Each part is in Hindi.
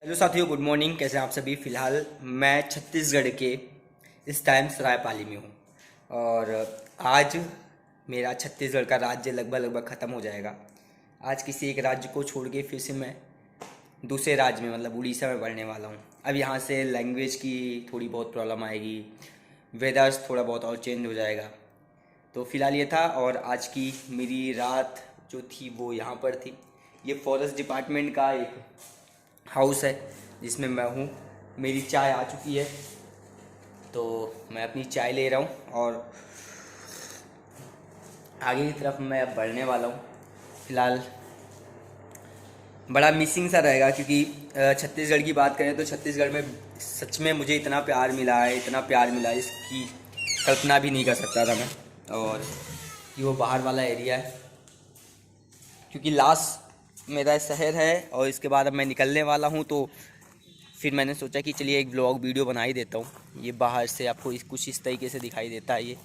हेलो साथियों, गुड मॉर्निंग। कैसे हैं आप सभी। फ़िलहाल मैं छत्तीसगढ़ के इस टाइम सरायपाली में हूँ और आज मेरा छत्तीसगढ़ का राज्य लगभग ख़त्म हो जाएगा। आज किसी एक राज्य को छोड़ के फिर से मैं दूसरे राज्य में मतलब उड़ीसा में बढ़ने वाला हूँ। अब यहाँ से लैंग्वेज की थोड़ी बहुत प्रॉब्लम आएगी, वेदर्स थोड़ा बहुत और चेंज हो जाएगा। तो फ़िलहाल ये था और आज की मेरी रात जो थी वो यहाँ पर थी। ये फॉरेस्ट डिपार्टमेंट का एक हाउस है जिसमें मैं हूँ। मेरी चाय आ चुकी है तो मैं अपनी चाय ले रहा हूँ और आगे की तरफ मैं अब बढ़ने वाला हूँ। फ़िलहाल बड़ा मिसिंग सा रहेगा क्योंकि छत्तीसगढ़ की बात करें तो छत्तीसगढ़ में सच में मुझे इतना प्यार मिला है, इतना प्यार मिला है, इसकी कल्पना भी नहीं कर सकता था मैं। और ये वो बाहर वाला एरिया है क्योंकि लास्ट मेरा शहर है और इसके बाद अब मैं निकलने वाला हूँ। तो फिर मैंने सोचा कि चलिए एक ब्लॉग वीडियो बना ही देता हूँ। ये बाहर से आपको कुछ इस तरीके से दिखाई देता है। ये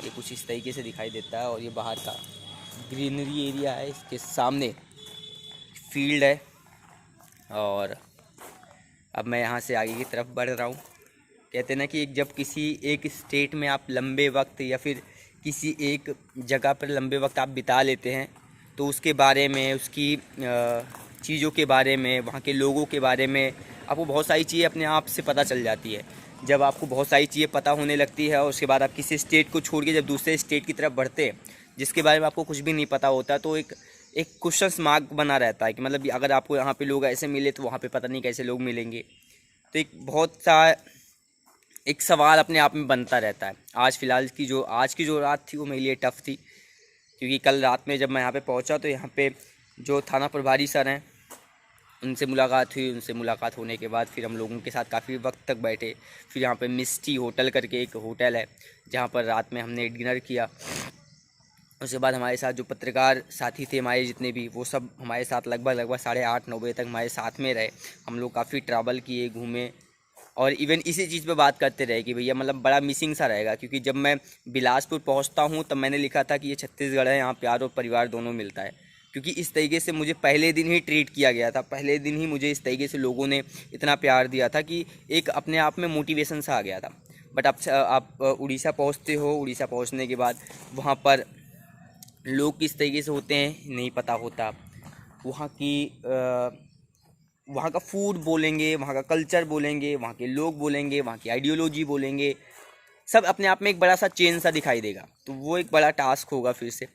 कुछ इस तरीके से दिखाई देता है और ये बाहर का ग्रीनरी एरिया है। इसके सामने फील्ड है और अब मैं यहाँ से आगे की तरफ बढ़ रहा हूँ। कहते हैं ना कि जब किसी एक स्टेट में आप लंबे वक्त या फिर किसी एक जगह पर लंबे वक्त आप बिता लेते हैं तो उसके बारे में, उसकी चीज़ों के बारे में, वहाँ के लोगों के बारे में आपको बहुत सारी चीज़ें अपने आप से पता चल जाती है। जब आपको बहुत सारी चीज़ें पता होने लगती है और उसके बाद आप किसी स्टेट को छोड़ के जब दूसरे स्टेट की तरफ बढ़ते हैं जिसके बारे में आपको कुछ भी नहीं पता होता, तो एक एक क्वेश्चन मार्क बना रहता है कि मतलब अगर आपको यहाँ पे लोग ऐसे मिले तो वहाँ पे पता नहीं कैसे लोग मिलेंगे। तो एक बहुत सा एक सवाल अपने आप में बनता रहता है। आज की जो रात थी वो मेरे लिए टफ़ थी क्योंकि कल रात में जब मैं यहाँ पे पहुँचा तो यहाँ पे जो थाना प्रभारी सर हैं उनसे मुलाकात हुई। उनसे मुलाकात होने के बाद फिर हम लोगों के साथ काफ़ी वक्त तक बैठे। फिर यहाँ पे मिस्टी होटल करके एक होटल है जहाँ पर रात में हमने डिनर किया। उसके बाद हमारे साथ जो पत्रकार साथी थे हमारे जितने भी, वो सब हमारे साथ लगभग 8:30-9 बजे तक हमारे साथ में रहे। हम लोग काफ़ी ट्रैवल किए, घूमे और इवन इसी चीज़ पे बात करते रहे कि भैया मतलब बड़ा मिसिंग सा रहेगा क्योंकि जब मैं बिलासपुर पहुंचता हूं तब मैंने लिखा था कि ये छत्तीसगढ़ है, यहाँ प्यार और परिवार दोनों मिलता है। क्योंकि इस तरीके से मुझे पहले दिन ही ट्रीट किया गया था, पहले दिन ही मुझे इस तरीके से लोगों ने इतना प्यार दिया था कि एक अपने आप में मोटिवेशन सा आ गया था। बट अब आप उड़ीसा पहुँचते हो, उड़ीसा पहुँचने के बाद वहाँ पर लोग किस तरीके से होते हैं नहीं पता होता। वहाँ की वहाँ का फूड बोलेंगे, वहाँ का कल्चर बोलेंगे, वहाँ के लोग बोलेंगे, वहाँ की आइडियोलॉजी बोलेंगे, सब अपने आप में एक बड़ा सा चेंज सा दिखाई देगा। तो वो एक बड़ा टास्क होगा फिर से।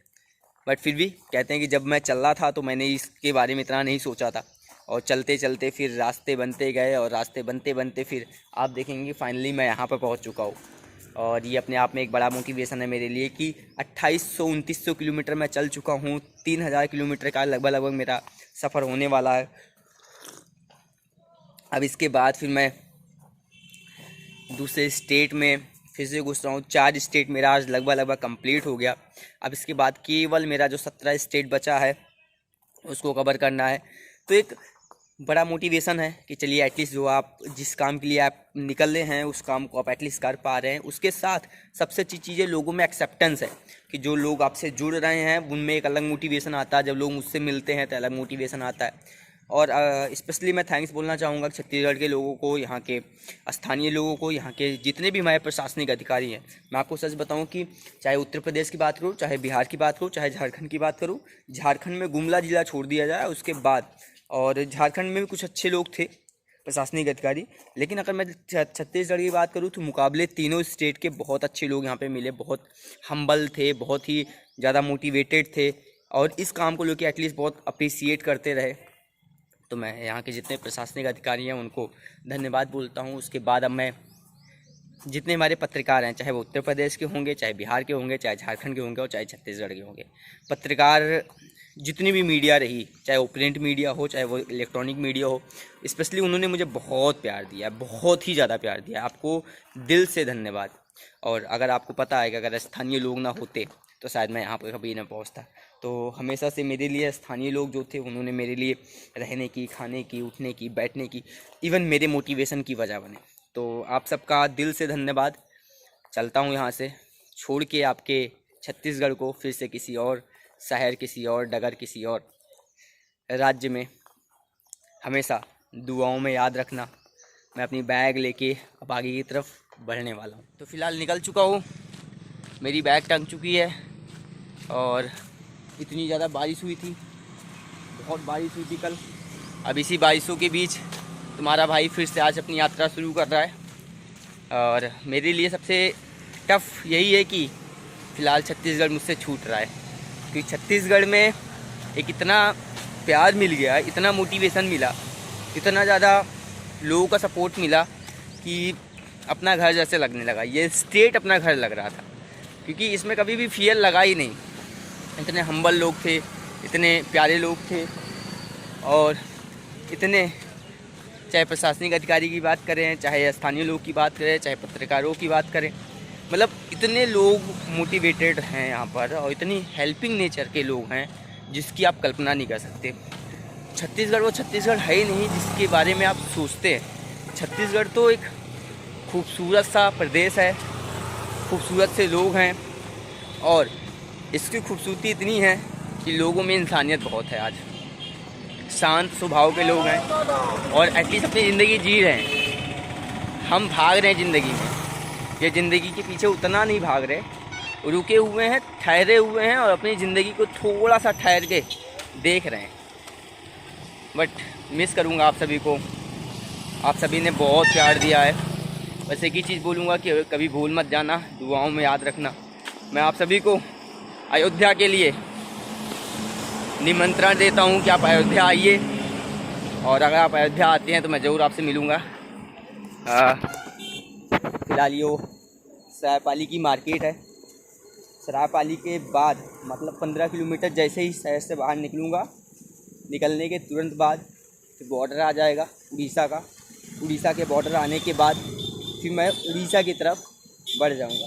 बट फिर भी कहते हैं कि जब मैं चल रहा था तो मैंने इसके बारे में इतना नहीं सोचा था और चलते चलते फिर रास्ते बनते गए और रास्ते बनते बनते फिर आप देखेंगे फाइनली मैं यहाँ पर पहुँच चुका हूँ। और ये अपने आप में एक बड़ा मोटिवेशन है मेरे लिए कि 2800-2900 किलोमीटर मैं चल चुका हूँ। 3000 किलोमीटर का लगभग मेरा सफ़र होने वाला है। अब इसके बाद फिर मैं दूसरे स्टेट में फिर से घुस रहा हूँ। 4 स्टेट मेरा आज लगभग कंप्लीट हो गया। अब इसके बाद केवल मेरा जो 17 स्टेट बचा है उसको कवर करना है। तो एक बड़ा मोटिवेशन है कि चलिए एटलीस्ट जो आप जिस काम के लिए आप निकल रहे हैं उस काम को आप एटलीस्ट कर पा रहे हैं। उसके साथ सबसे अच्छी चीज़ है लोगों में एक्सेप्टेंस है कि जो लोग आपसे जुड़ रहे हैं उनमें एक अलग मोटिवेशन आता है। जब लोग मुझसे मिलते हैं तो अलग मोटिवेशन आता है। और स्पेशली मैं थैंक्स बोलना चाहूँगा छत्तीसगढ़ के लोगों को, यहाँ के स्थानीय लोगों को, यहाँ के जितने भी हमारे प्रशासनिक अधिकारी हैं। मैं आपको सच बताऊँ कि चाहे उत्तर प्रदेश की बात करूँ, चाहे बिहार की बात करूँ, चाहे झारखंड की बात करूँ, झारखंड में गुमला जिला छोड़ दिया जाए उसके बाद, और झारखंड में भी कुछ अच्छे लोग थे प्रशासनिक अधिकारी, लेकिन अगर मैं छत्तीसगढ़ की बात करूँ तो मुकाबले तीनों स्टेट के बहुत अच्छे लोग यहाँ पे मिले। बहुत हम्बल थे, बहुत ही ज़्यादा मोटिवेटेड थे और इस काम को लेकर एटलीस्ट बहुत अप्रिसिएट करते रहे। तो मैं यहाँ के जितने प्रशासनिक अधिकारी हैं उनको धन्यवाद बोलता हूँ। उसके बाद अब मैं जितने हमारे पत्रकार हैं, चाहे वो उत्तर प्रदेश के होंगे, चाहे बिहार के होंगे, चाहे झारखंड के होंगे और चाहे छत्तीसगढ़ के होंगे, पत्रकार जितनी भी मीडिया रही, चाहे वो प्रिंट मीडिया हो चाहे वो इलेक्ट्रॉनिक मीडिया हो, स्पेशली उन्होंने मुझे बहुत प्यार दिया, बहुत ही ज़्यादा प्यार दिया। आपको दिल से धन्यवाद। और अगर आपको पता है कि अगर स्थानीय लोग ना होते तो शायद मैं यहाँ पर कभी ना पहुँचता। तो हमेशा से मेरे लिए स्थानीय लोग जो थे उन्होंने मेरे लिए रहने की, खाने की, उठने की, बैठने की, इवन मेरे मोटिवेशन की वजह बने। तो आप सबका दिल से धन्यवाद। चलता हूँ यहाँ से, छोड़ के आपके छत्तीसगढ़ को फिर से किसी और शहर, किसी और डगर, किसी और राज्य में हमेशा दुआओं में याद रखना। मैं अपनी बैग लेके अब आगे की तरफ बढ़ने वाला हूँ। तो फ़िलहाल निकल चुका हूँ, मेरी बैग टंग चुकी है। और इतनी ज़्यादा बारिश हुई थी, बहुत बारिश हुई थी कल। अब इसी बारिशों के बीच तुम्हारा भाई फिर से आज अपनी यात्रा शुरू कर रहा है। और मेरे लिए सबसे टफ़ यही है कि फ़िलहाल छत्तीसगढ़ मुझसे छूट रहा है, क्योंकि छत्तीसगढ़ में एक इतना प्यार मिल गया, इतना मोटिवेशन मिला, इतना ज़्यादा लोगों का सपोर्ट मिला कि अपना घर जैसे लगने लगा। ये स्टेट अपना घर लग रहा था, क्योंकि इसमें कभी भी फियर लगा ही नहीं। इतने हम्बल लोग थे, इतने प्यारे लोग थे, और इतने, चाहे प्रशासनिक अधिकारी की बात करें, चाहे स्थानीय लोग की बात करें, चाहे पत्रकारों की बात करें, मतलब इतने लोग मोटिवेटेड हैं यहाँ पर, और इतनी हेल्पिंग नेचर के लोग हैं जिसकी आप कल्पना नहीं कर सकते। छत्तीसगढ़ वो छत्तीसगढ़ है ही नहीं जिसके बारे में आप सोचते हैं। छत्तीसगढ़ तो एक खूबसूरत सा प्रदेश है, खूबसूरत से लोग हैं, और इसकी खूबसूरती इतनी है कि लोगों में इंसानियत बहुत है। आज शांत स्वभाव के लोग हैं और एटलीस्ट अपनी ज़िंदगी जी रहे हैं। हम भाग रहे हैं ज़िंदगी में, ये ज़िंदगी के पीछे उतना नहीं भाग रहे, रुके हुए हैं, ठहरे हुए हैं, और अपनी ज़िंदगी को थोड़ा सा ठहर के देख रहे हैं। बट मिस करूँगा आप सभी को, आप सभी ने बहुत प्यार दिया है। बस एक ही चीज़ बोलूँगा कि कभी भूल मत जाना, दुआओं में याद रखना। मैं आप सभी को अयोध्या के लिए निमंत्रण देता हूँ कि आप अयोध्या आइए, और अगर आप अयोध्या आते हैं तो मैं ज़रूर आपसे मिलूँगा। फिलहाल ये सरायपाली की मार्केट है। सरायपाली के बाद मतलब 15 किलोमीटर जैसे ही शहर से बाहर निकलूँगा, निकलने के तुरंत बाद फिर बॉर्डर आ जाएगा उड़ीसा का। उड़ीसा के बॉर्डर आने के बाद फिर मैं उड़ीसा की तरफ बढ़ जाऊँगा।